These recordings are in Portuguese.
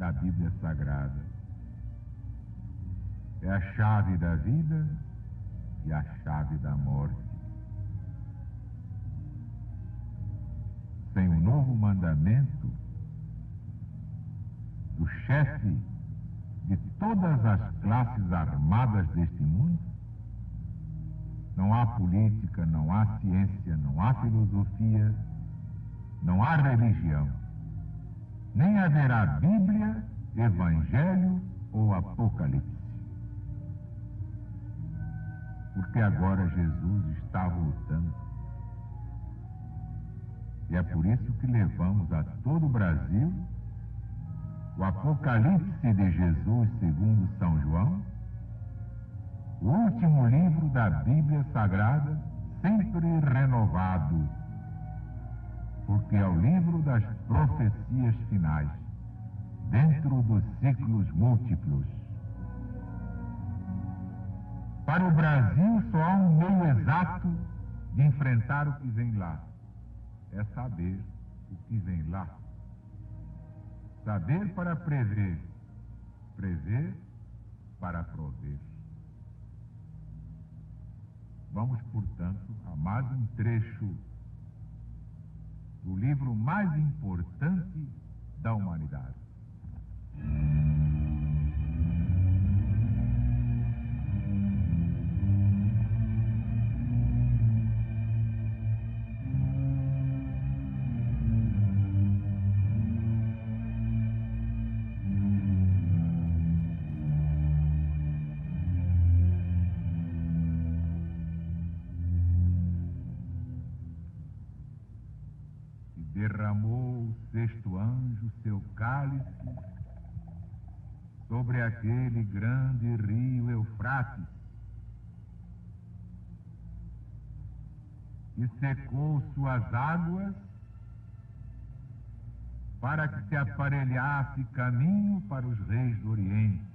da Bíblia Sagrada. É a chave da vida e a chave da morte. Sem o novo mandamento do chefe de todas as classes armadas deste mundo, não há política, não há ciência, não há filosofia, não há religião. Nem haverá Bíblia, Evangelho ou Apocalipse. Porque agora Jesus está voltando. E é por isso que levamos a todo o Brasil o Apocalipse de Jesus segundo São João, o último livro da Bíblia Sagrada, sempre renovado, porque é o livro das profecias finais, dentro dos ciclos múltiplos. Para o Brasil só há um meio exato de enfrentar o que vem lá. É saber o que vem lá. Saber para prever, prever para prover. Vamos, portanto, a mais um trecho do livro mais importante da humanidade. Derramou o sexto anjo seu cálice sobre aquele grande rio Eufrates e secou suas águas para que se aparelhasse caminho para os reis do Oriente.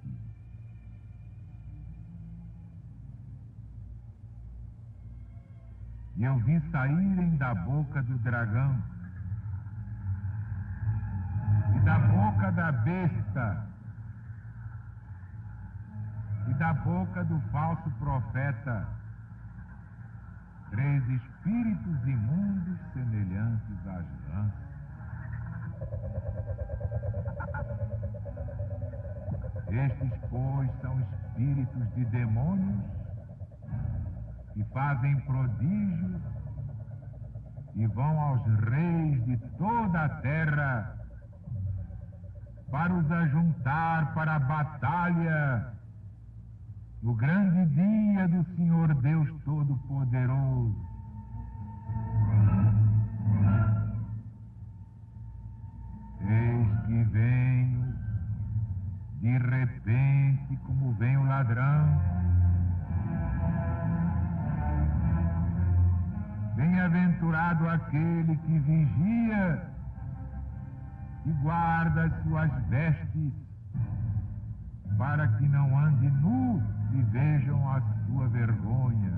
E eu vi saírem da boca do dragão e da boca da besta e da boca do falso profeta 3 espíritos imundos semelhantes às rãs. Estes, pois, são espíritos de demônios que fazem prodígios e vão aos reis de toda a terra para os ajuntar para a batalha no grande dia do Senhor Deus Todo-Poderoso. Eis que venho de repente como vem o ladrão. Bem-aventurado aquele que vigia e guarda as suas vestes, para que não ande nu e vejam a sua vergonha.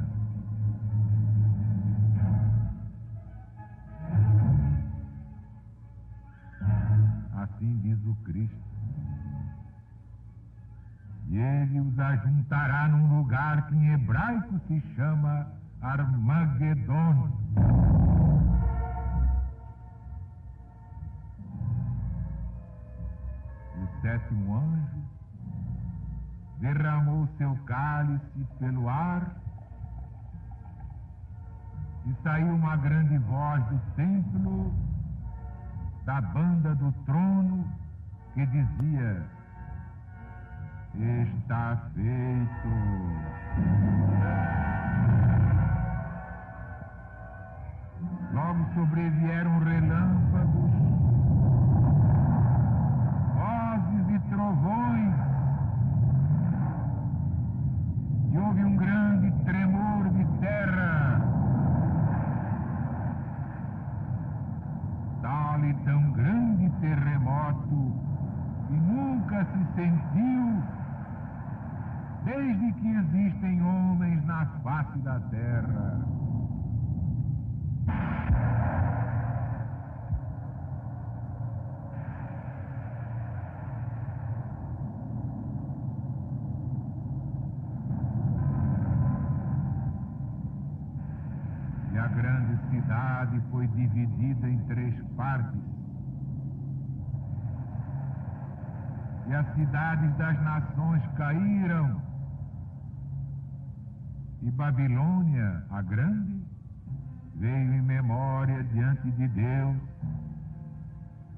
Assim diz o Cristo. E ele os ajuntará num lugar que em hebraico se chama Armagedon. O sétimo anjo derramou seu cálice pelo ar e saiu uma grande voz do templo, da banda do trono, que dizia: está feito. Logo sobrevieram relâmpagos, vozes e trovões, e houve um grande tremor de terra, tal e tão grande terremoto que nunca se sentiu desde que existem homens na face da terra. cidade foi dividida em 3 partes. E as cidades das nações caíram. E Babilônia, a grande, veio em memória diante de Deus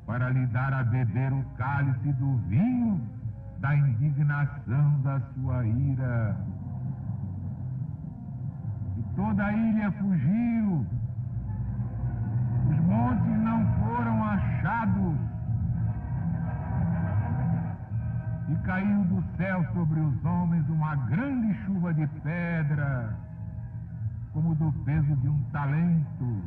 para lhe dar a beber o cálice do vinho da indignação da sua ira. E toda a ilha fugiu, os montes não foram achados, e caiu do céu sobre os homens uma grande chuva de pedra, como do peso de um talento.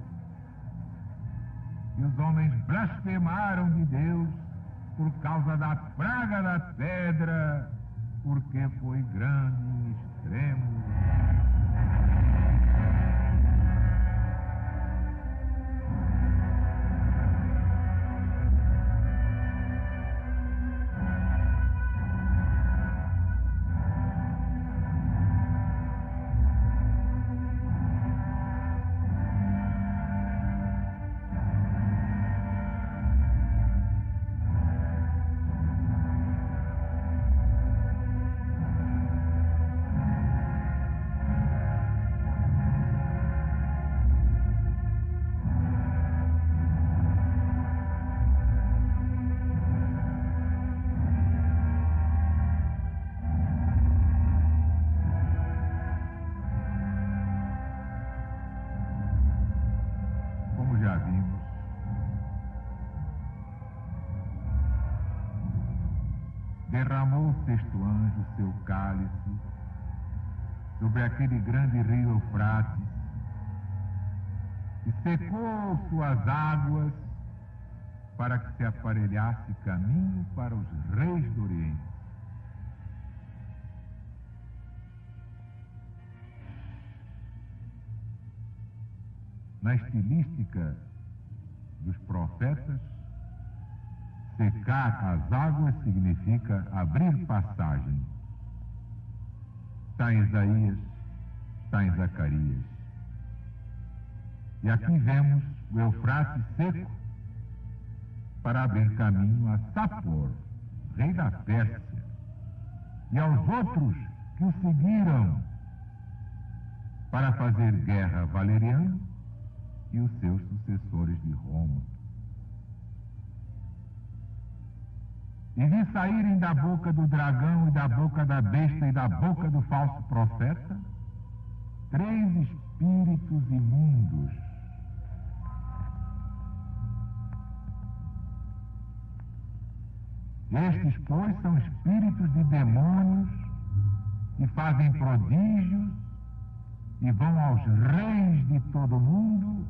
E os homens blasfemaram de Deus por causa da praga da pedra, porque foi grande e extremo. Já vimos, derramou o 6º anjo seu cálice sobre aquele grande rio Eufrates e secou suas águas para que se aparelhasse caminho para os reis do Oriente. Na estilística dos profetas, secar as águas significa abrir passagem. Está em Isaías, está em Zacarias. E aqui vemos o Eufrates seco para abrir caminho a Sapor, rei da Pérsia, e aos outros que o seguiram para fazer guerra a Valeriano e os seus sucessores de Roma. E vi saírem da boca do dragão e da boca da besta e da boca do falso profeta 3 espíritos imundos. Estes, pois, são espíritos de demônios que fazem prodígios e vão aos reis de todo o mundo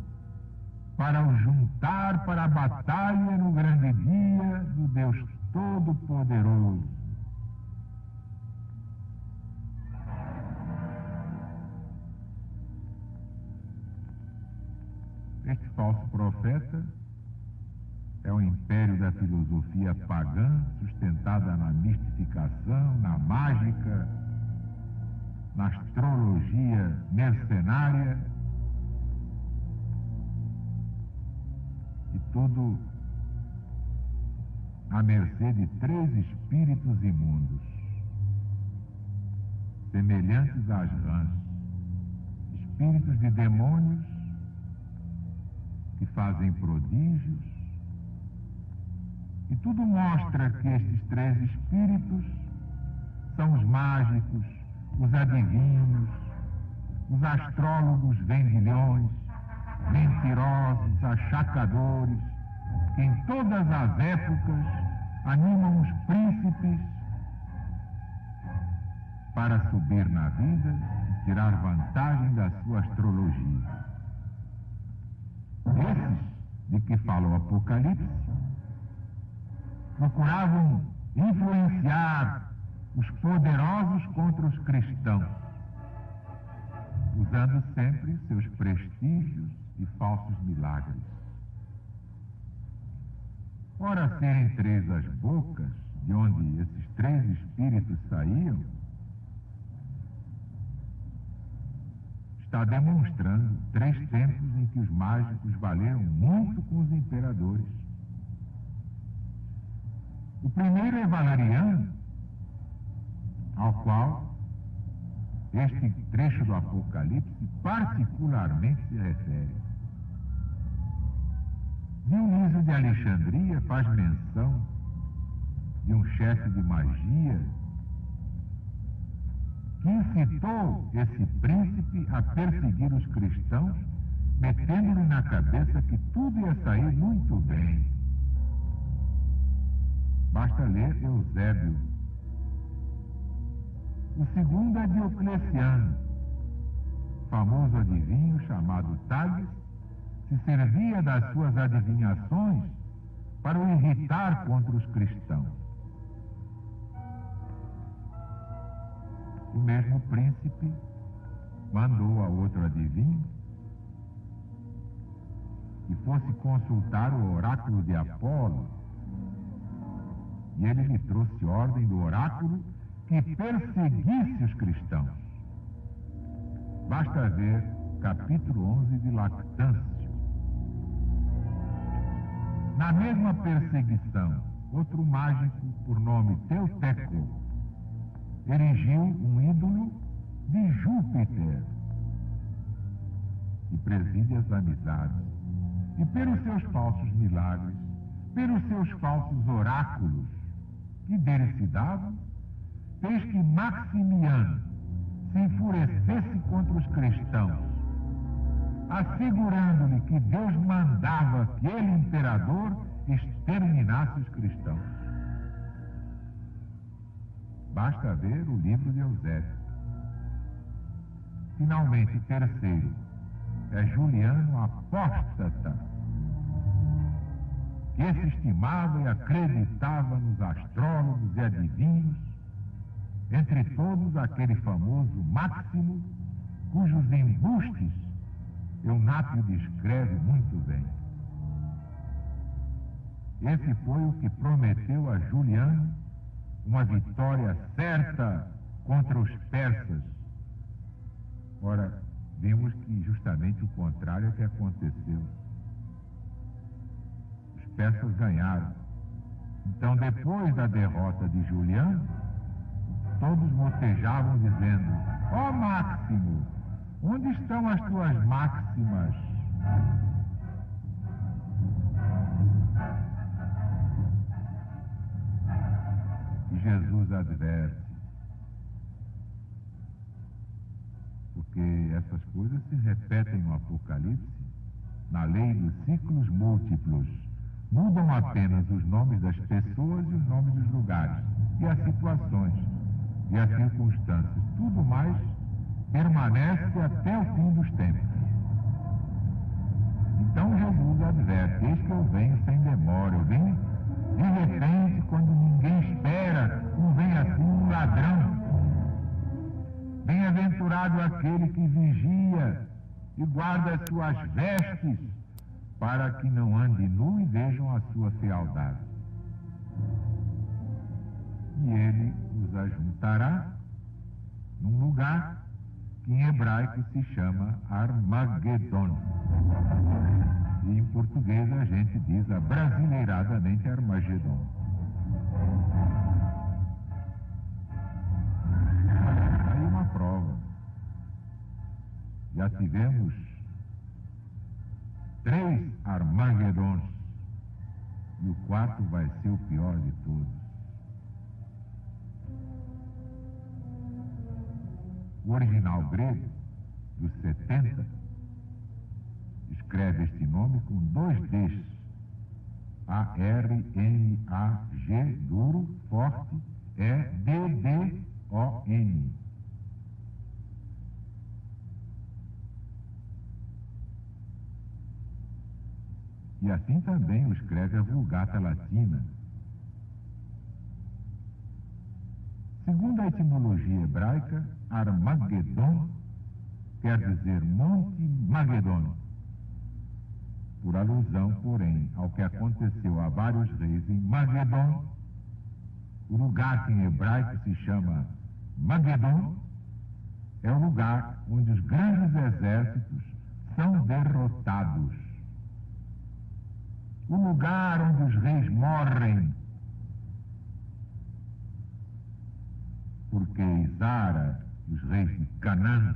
para os juntar para a batalha no grande dia do Deus Todo-Poderoso. Este falso profeta é o império da filosofia pagã, sustentada na mistificação, na mágica, na astrologia mercenária, e tudo à mercê de 3 espíritos imundos, semelhantes às rãs, espíritos de demônios que fazem prodígios, e tudo mostra que estes 3 espíritos são os mágicos, os adivinhos, os astrólogos vendilhões, mentirosos, achacadores, que em todas as épocas animam os príncipes para subir na vida e tirar vantagem da sua astrologia. Esses de que fala o Apocalipse procuravam influenciar os poderosos contra os cristãos, usando sempre seus prestígios e falsos milagres. Ora, serem 3 as bocas de onde esses 3 espíritos saíam, está demonstrando 3 tempos em que os mágicos valeram muito com os imperadores. O primeiro é Valeriano, ao qual este trecho do Apocalipse particularmente se refere. Dionísio de Alexandria faz menção de um chefe de magia que incitou esse príncipe a perseguir os cristãos, metendo-lhe na cabeça que tudo ia sair muito bem. Basta ler Eusébio. O segundo é Diocleciano, famoso adivinho chamado Tages, se servia das suas adivinhações para o irritar contra os cristãos. O mesmo príncipe mandou a outro adivinho que fosse consultar o oráculo de Apolo, e ele lhe trouxe ordem do oráculo que perseguisse os cristãos. Basta ver capítulo 11 de Lactâncio. Na mesma perseguição, outro mágico por nome Teuteco erigiu um ídolo de Júpiter, que preside as amizades, e pelos seus falsos milagres, pelos seus falsos oráculos, que dele se davam, fez que Maximiano se enfurecesse contra os cristãos, assegurando-lhe que Deus mandava que ele, imperador, exterminasse os cristãos. Basta ver o livro de Eusébio. Finalmente, terceiro, é Juliano Apóstata, que se estimava e acreditava nos astrólogos e adivinhos, entre todos aquele famoso Máximo, cujos embustes Eunápio descreve muito bem. Esse foi o que prometeu a Juliano uma vitória certa contra os persas. Ora, vimos que justamente o contrário é que aconteceu. Os persas ganharam. Então, depois da derrota de Juliano, todos motejavam dizendo: ó Máximo, onde estão as tuas máximas? E Jesus adverte, porque essas coisas se repetem no Apocalipse, na lei dos ciclos múltiplos. Mudam apenas os nomes das pessoas e os nomes dos lugares, e as situações, e as circunstâncias. Tudo mais permanece até o fim dos tempos. Então Jesus adverte: eis que eu venho sem demora, eu venho de repente, quando ninguém espera, não vem assim um ladrão. Bem-aventurado aquele que vigia e guarda as suas vestes, para que não ande nu e vejam a sua fealdade. E ele os ajuntará num lugar que em hebraico se chama Armagedon. E em português a gente diz abrasileiradamente Armagedon. Aí uma prova. Já tivemos 3 Armagedons, e o 4º vai ser o pior de todos. O original grego, dos 70, escreve este nome com 2 Ds. A-R-M-A-G, duro, forte, E-D-D-O-N. E assim também o escreve a Vulgata Latina. Segundo a etimologia hebraica, Armagedon quer dizer Monte Magedon, por alusão, porém, ao que aconteceu a vários reis em Magedon, o lugar que em hebraico se chama Magedon, é o lugar onde os grandes exércitos são derrotados. O lugar onde os reis morrem, porque Isara e os reis de Canaã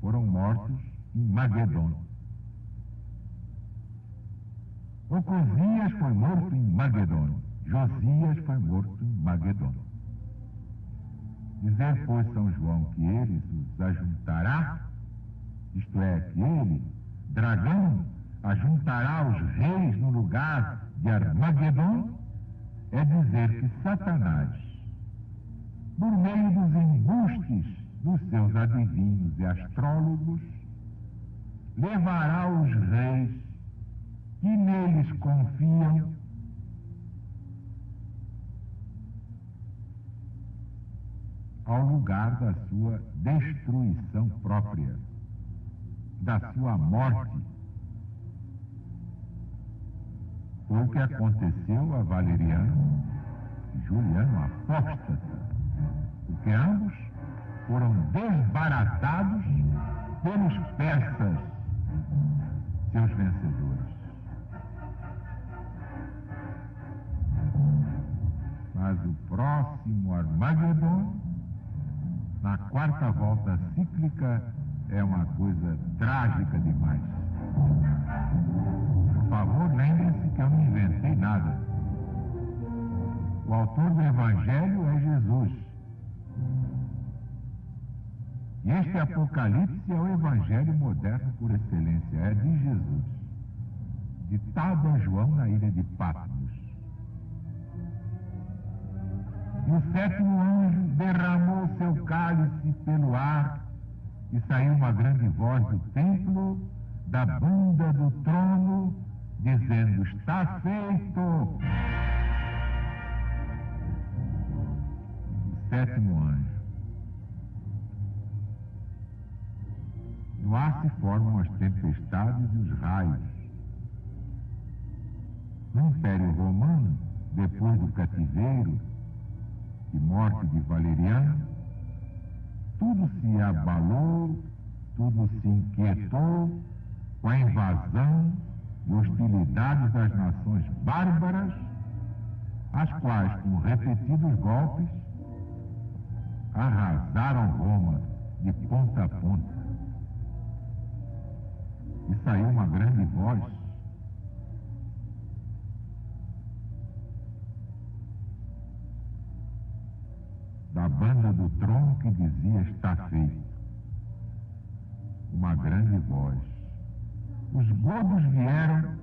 foram mortos em Magedon. Ocosias foi morto em Magedon. Josias foi morto em Magedon. Dizer, pois, São João, que ele os ajuntará, isto é, que ele, dragão, ajuntará os reis no lugar de Armagedon, é dizer que Satanás, por meio dos embustes dos seus adivinhos e astrólogos, levará os reis que neles confiam ao lugar da sua destruição própria, da sua morte. Foi o que aconteceu a Valeriano e Juliano Apóstata, porque ambos foram desbaratados pelos persas, seus vencedores. Mas o próximo Armagedon, na quarta volta cíclica, é uma coisa trágica demais. Por favor, lembre-se que eu não inventei nada. O autor do Evangelho é Jesus. E este Apocalipse é o Evangelho moderno por excelência, é de Jesus, ditado a João na ilha de Patmos. E o sétimo anjo derramou seu cálice pelo ar, e saiu uma grande voz do templo, da bunda do trono, dizendo: está feito! O sétimo anjo. No ar se formam as tempestades e os raios. No Império Romano, depois do cativeiro e morte de Valeriano, tudo se abalou, tudo se inquietou com a invasão e hostilidades das nações bárbaras, as quais, com repetidos golpes, arrasaram Roma de ponta a ponta. E saiu uma grande voz: da banda do trono, que dizia: está feito. Uma grande voz. Os godos vieram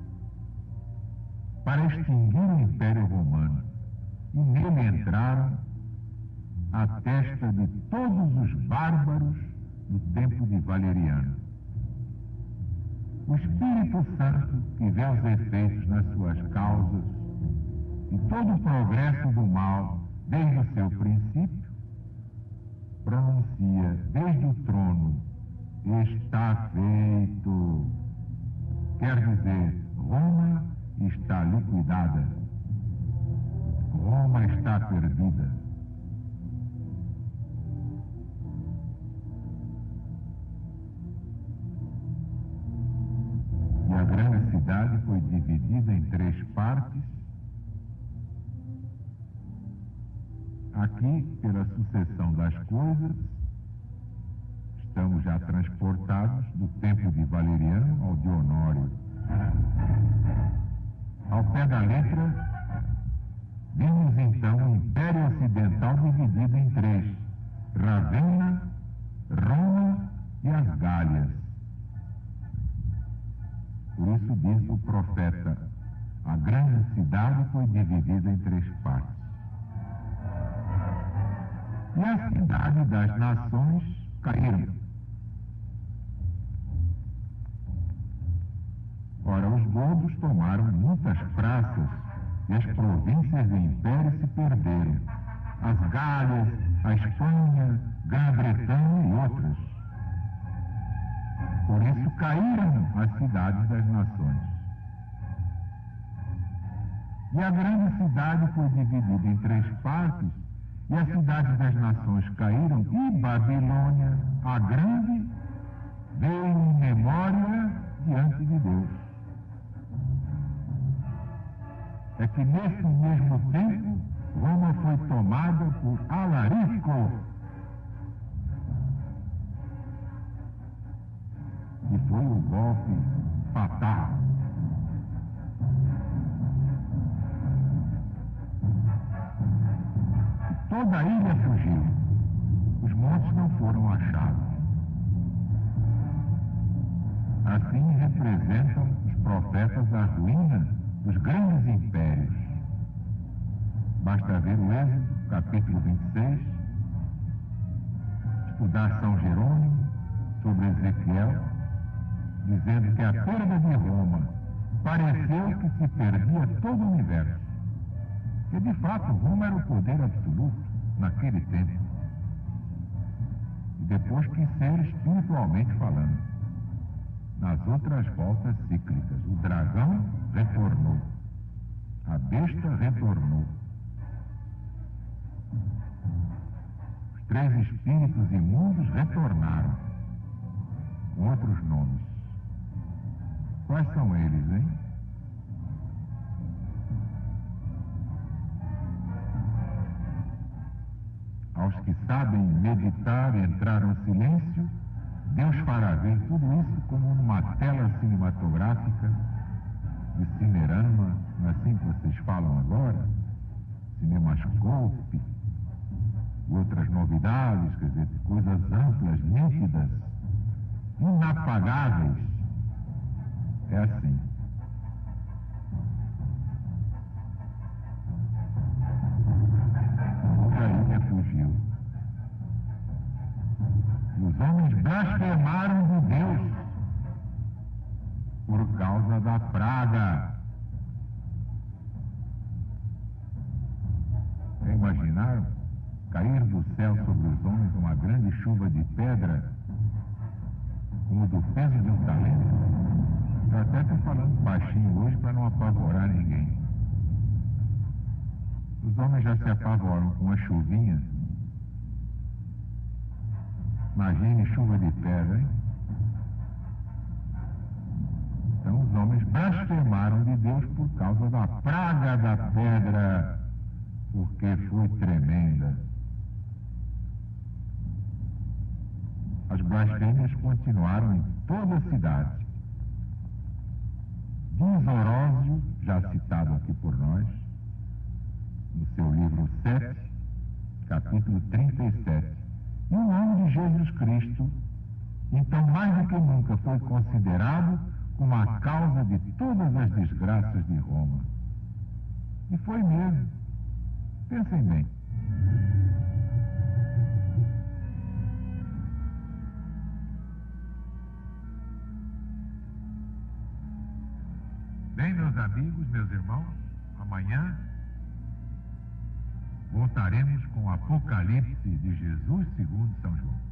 para extinguir o Império Romano, e nele entraram a testa de todos os bárbaros do tempo de Valeriano. O Espírito Santo, que vê os efeitos nas suas causas e todo o progresso do mal desde o seu princípio, pronuncia desde o trono: está feito. Quer dizer, Roma está liquidada. Roma está perdida. E a grande cidade foi dividida em 3 partes. Aqui, pela sucessão das coisas, estamos já transportados do tempo de Valeriano ao de Honório. Ao pé da letra, vimos então o Império Ocidental dividido em 3: Ravenna, Roma e as Gálias. Por isso diz o profeta: a grande cidade foi dividida em 3 partes. E a cidade das nações caíram. Ora, os godos tomaram muitas praças, e as províncias do império se perderam. As Gálias, a Espanha, Grã-Bretanha e outras. Por isso caíram as cidades das nações. E a grande cidade foi dividida em 3 partes, e as cidades das nações caíram, e Babilônia, a grande, veio em memória diante de Deus. É que nesse mesmo tempo, Roma foi tomada por Alarico. E foi o golpe fatal. E toda a ilha fugiu. Os montes não foram achados. Assim representam os profetas a ruína dos grandes impérios. Basta ver o Êxodo, capítulo 26, estudar São Jerônimo sobre Ezequiel, dizendo que a perda de Roma pareceu que se perdia todo o universo. Que de fato Roma era o poder absoluto naquele tempo. E depois quis ser espiritualmente falando. Nas outras voltas cíclicas, o dragão retornou. A besta retornou. Os três espíritos imundos retornaram, com outros nomes. Quais são eles, hein? Aos que sabem meditar e entrar no silêncio, Deus fará ver tudo isso como numa tela cinematográfica de cinerama, não é assim que vocês falam agora? Cinemascope, outras novidades, quer dizer, coisas amplas, nítidas, inapagáveis. É assim. Outra ilha fugiu. Os homens blasfemaram de Deus por causa da praga. Já imaginaram cair do céu sobre os homens uma grande chuva de pedra, como do peso de um talento? Eu até estou falando baixinho hoje para não apavorar ninguém. Os homens já se apavoram com uma chuvinha. Imagine chuva de pedra, hein? Então os homens blasfemaram de Deus por causa da praga da pedra, porque foi tremenda. As blasfêmias continuaram em toda a cidade. Diz Orósio, já citado aqui por nós, no seu livro 7, capítulo 37, e o nome de Jesus Cristo, então mais do que nunca foi considerado como a causa de todas as desgraças de Roma. E foi mesmo. Pensem bem. Bem, meus amigos, meus irmãos, amanhã voltaremos com o Apocalipse de Jesus segundo São João.